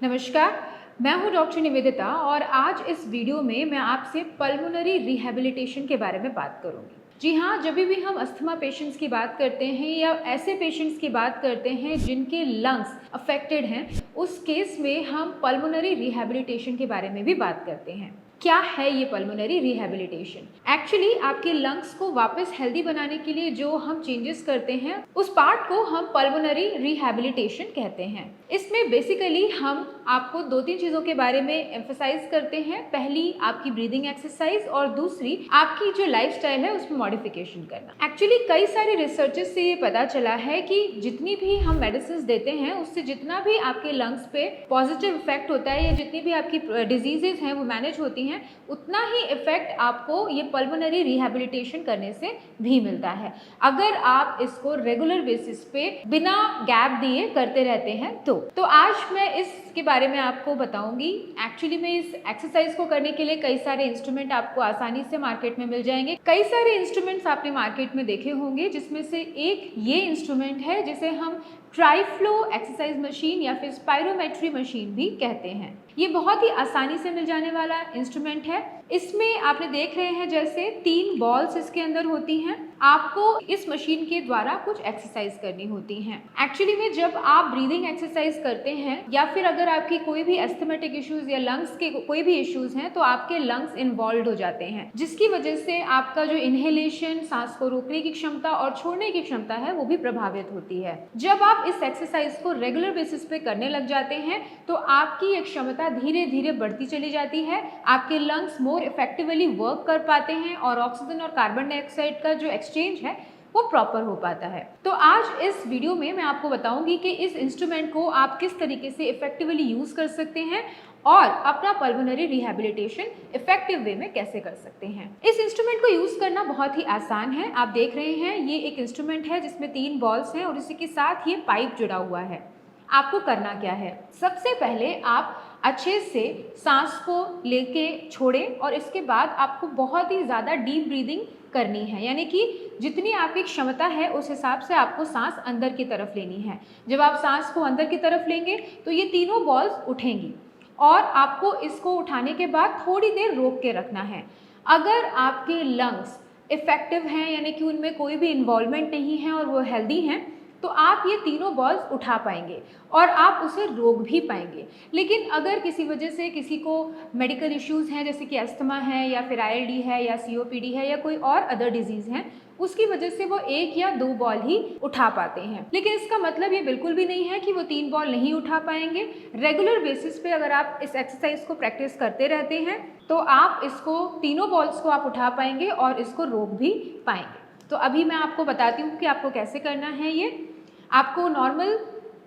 नमस्कार, मैं हूं डॉक्टर निवेदिता और आज इस वीडियो में मैं आपसे पल्मोनरी रिहैबिलिटेशन के बारे में बात करूंगी। जी हाँ, जब भी हम अस्थमा पेशेंट्स की बात करते हैं या ऐसे पेशेंट्स की बात करते हैं जिनके लंग्स अफेक्टेड हैं, उस केस में हम पल्मोनरी रिहैबिलिटेशन के बारे में भी बात करते हैं। क्या है ये पल्मोनरी रिहैबिलिटेशन? एक्चुअली आपके लंग्स को वापस हेल्दी बनाने के लिए जो हम चेंजेस करते हैं उस पार्ट को हम पल्मोनरी रिहैबिलिटेशन कहते हैं। इसमें बेसिकली हम आपको दो तीन चीज़ों के बारे में एम्फसाइज करते हैं। पहली आपकी ब्रीदिंग एक्सरसाइज और दूसरी आपकी जो लाइफस्टाइल है उसमें मॉडिफिकेशन करना। एक्चुअली कई सारे रिसर्चेस से ये पता चला है कि जितनी भी हम मेडिसिन देते हैं उससे जितना भी आपके लंग्स पे पॉजिटिव इफेक्ट होता है या जितनी भी आपकी डिजीजेज हैं वो मैनेज होती हैं, उतना ही इफेक्ट आपको ये पल्मोनरी रिहैबिलिटेशन करने से भी मिलता है अगर आप इसको रेगुलर बेसिस पे बिना गैप दिए करते रहते हैं। तो आज मैं इसके बारे में आपको बताऊंगी। एक्चुअली में इस एक्सरसाइज को करने के लिए कई सारे इंस्ट्रूमेंट आपको आसानी से मार्केट में मिल जाएंगे। कई सारे इंस्ट्रूमेंट्स आपने मार्केट में देखे होंगे, जिसमें से एक ये इंस्ट्रूमेंट है जिसे हम ट्राइफ्लो एक्सरसाइज मशीन या फिर स्पायरोमेट्री मशीन भी कहते हैं। ये बहुत ही आसानी से मिल जाने वाला इंस्ट्रूमेंट है। इसमें आपने देख रहे हैं जैसे 3 बॉल्स इसके अंदर होती हैं। आपको इस मशीन के द्वारा कुछ एक्सरसाइज करनी होती हैं। एक्चुअली में जब आप ब्रीदिंग एक्सरसाइज करते हैं या फिर अगर आपकी कोई भी एस्थमेटिक इश्यूज या लंग्स के कोई भी इश्यूज हैं तो आपके लंग्स इन्वॉल्व हो जाते हैं, जिसकी वजह से आपका जो इनहेलेशन, सांस को रोकने की क्षमता और छोड़ने की क्षमता है वो भी प्रभावित होती है। जब आप इस एक्सरसाइज को रेगुलर बेसिस पे करने लग जाते हैं तो आपकी ये क्षमता धीरे धीरे बढ़ती चली जाती है। आपके लंग्स मोर इफेक्टिवली वर्क कर पाते हैं और ऑक्सीजन और कार्बन डाइऑक्साइड का जो एक्सचेंज है वो प्रॉपर हो पाता है। तो आज इस वीडियो में मैं आपको बताऊंगी कि इस इंस्ट्रूमेंट को आप किस तरीके से इफेक्टिवली यूज कर सकते हैं और अपना पल्मोनरी रिहैबिलिटेशन इफेक्टिव वे में कैसे कर सकते हैं। इस इंस्ट्रूमेंट को यूज करना बहुत ही आसान है। आप देख रहे हैं ये एक इंस्ट्रूमेंट है जिसमें 3 बॉल्स हैं और इसी के साथ ये पाइप जुड़ा हुआ है। आपको करना क्या है, सबसे पहले आप अच्छे से सांस को लेके छोड़ें और इसके बाद आपको बहुत ही ज़्यादा डीप ब्रीदिंग करनी है, यानी कि जितनी आपकी क्षमता है उस हिसाब से आपको सांस अंदर की तरफ लेनी है। जब आप सांस को अंदर की तरफ लेंगे तो ये तीनों बॉल्स उठेंगी और आपको इसको उठाने के बाद थोड़ी देर रोक के रखना है। अगर आपके लंग्स इफेक्टिव हैं, यानी कि उनमें कोई भी इन्वॉल्वमेंट नहीं है और वो हेल्दी हैं, तो आप ये तीनों बॉल्स उठा पाएंगे और आप उसे रोक भी पाएंगे। लेकिन अगर किसी वजह से किसी को मेडिकल इश्यूज़ हैं, जैसे कि अस्थमा है या फिर ILD है या COPD है या कोई और अदर डिजीज़ हैं, उसकी वजह से वो 1 या 2 बॉल ही उठा पाते हैं। लेकिन इसका मतलब ये बिल्कुल भी नहीं है कि वो 3 बॉल नहीं उठा पाएंगे। रेगुलर बेसिस पे अगर आप इस एक्सरसाइज को प्रैक्टिस करते रहते हैं तो आप इसको तीनों बॉल्स को आप उठा पाएंगे और इसको रोक भी पाएंगे। तो अभी मैं आपको बताती हूँ कि आपको कैसे करना है। ये आपको नॉर्मल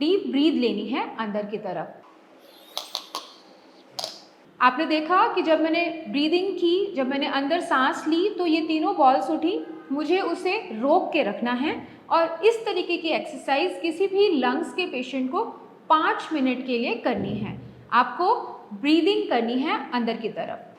डीप ब्रीथ लेनी है अंदर की तरफ। आपने देखा कि जब मैंने ब्रीदिंग की, जब मैंने अंदर सांस ली तो ये तीनों बॉल्स उठी। मुझे उसे रोक के रखना है और इस तरीके की एक्सरसाइज किसी भी लंग्स के पेशेंट को 5 मिनट के लिए करनी है। आपको ब्रीदिंग करनी है अंदर की तरफ।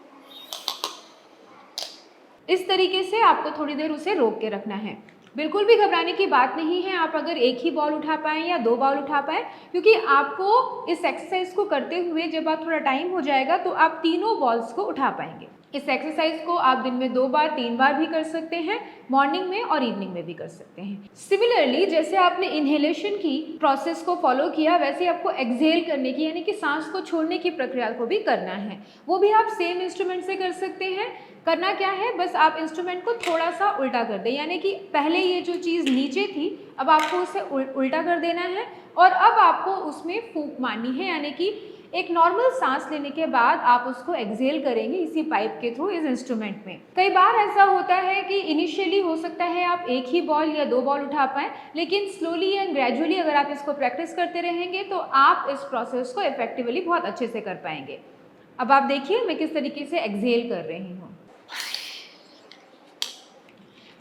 इस तरीके से आपको थोड़ी देर उसे रोक के रखना है। बिल्कुल भी घबराने की बात नहीं है आप अगर 1 ही बॉल उठा पाएँ या 2 बॉल उठा पाएँ, क्योंकि आपको इस एक्सरसाइज को करते हुए जब आप थोड़ा टाइम हो जाएगा तो आप तीनों बॉल्स को उठा पाएंगे। इस एक्सरसाइज को आप दिन में 2 बार 3 बार भी कर सकते हैं, मॉर्निंग में और इवनिंग में भी कर सकते हैं। सिमिलरली जैसे आपने इनहेलेशन की प्रोसेस को फॉलो किया, वैसे आपको एक्सहेल करने की, यानी कि सांस को छोड़ने की प्रक्रिया को भी करना है। वो भी आप सेम इंस्ट्रूमेंट से कर सकते हैं। करना क्या है, बस आप इंस्ट्रूमेंट को थोड़ा सा उल्टा कर दें, यानी कि पहले ये जो चीज़ नीचे थी अब आपको उसे उल्टा कर देना है और अब आपको उसमें फूंक मारनी है, यानी कि एक नॉर्मल सांस लेने के बाद आप उसको एक्सहेल करेंगे इसी पाइप के थ्रू इस इंस्ट्रूमेंट में। कई बार ऐसा होता है कि इनिशियली हो सकता है आप 1 ही बॉल या 2 बॉल उठा पाएँ, लेकिन स्लोली एंड ग्रेजुअली अगर आप इसको प्रैक्टिस करते रहेंगे तो आप इस प्रोसेस को इफेक्टिवली बहुत अच्छे से कर पाएंगे। अब आप देखिए मैं किस तरीके से एक्सहेल कर रही हूँ।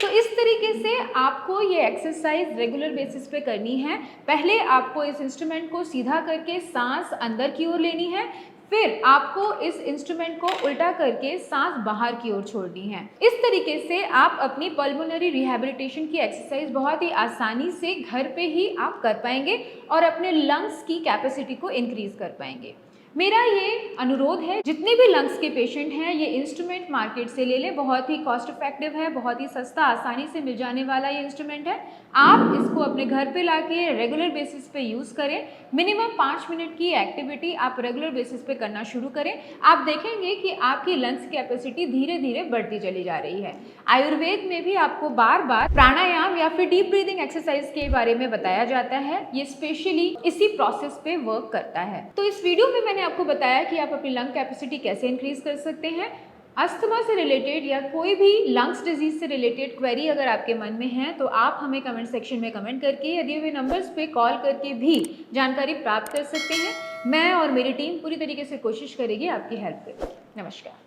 तो इस तरीके से आपको ये एक्सरसाइज रेगुलर बेसिस पे करनी है। पहले आपको इस इंस्ट्रूमेंट को सीधा करके सांस अंदर की ओर लेनी है, फिर आपको इस इंस्ट्रूमेंट को उल्टा करके सांस बाहर की ओर छोड़नी है। इस तरीके से आप अपनी पल्मोनरी रिहैबिलिटेशन की एक्सरसाइज बहुत ही आसानी से घर पे ही आप कर पाएंगे और अपने लंग्स की कैपेसिटी को इंक्रीज कर पाएंगे। मेरा ये अनुरोध है, जितने भी लंग्स के पेशेंट हैं ये इंस्ट्रूमेंट मार्केट से ले लें। बहुत ही कॉस्ट इफेक्टिव है, बहुत ही सस्ता, आसानी से मिल जाने वाला ये इंस्ट्रूमेंट है। आप इसको अपने घर पे लाके रेगुलर बेसिस पे यूज़ करें। मिनिमम 5 मिनट की एक्टिविटी आप रेगुलर बेसिस पे करना शुरू करें। आप देखेंगे कि आपकी लंग्स कैपेसिटी धीरे धीरे बढ़ती चली जा रही है। आयुर्वेद में भी आपको बार बार प्राणायाम या फिर डीप ब्रीदिंग एक्सरसाइज के बारे में बताया जाता है। ये स्पेशली इसी प्रोसेस पे वर्क करता है। तो इस वीडियो में मैंने आपको बताया कि आप अपनी लंग कैपेसिटी कैसे इंक्रीज कर सकते हैं। अस्थमा से रिलेटेड या कोई भी लंग्स डिजीज से रिलेटेड क्वेरी अगर आपके मन में है तो आप हमें कमेंट सेक्शन में कमेंट करके या दिए हुए नंबर्स पे कॉल करके भी जानकारी प्राप्त कर सकते हैं। मैं और मेरी टीम पूरी तरीके से कोशिश करेगी आपकी हेल्प करें। नमस्कार।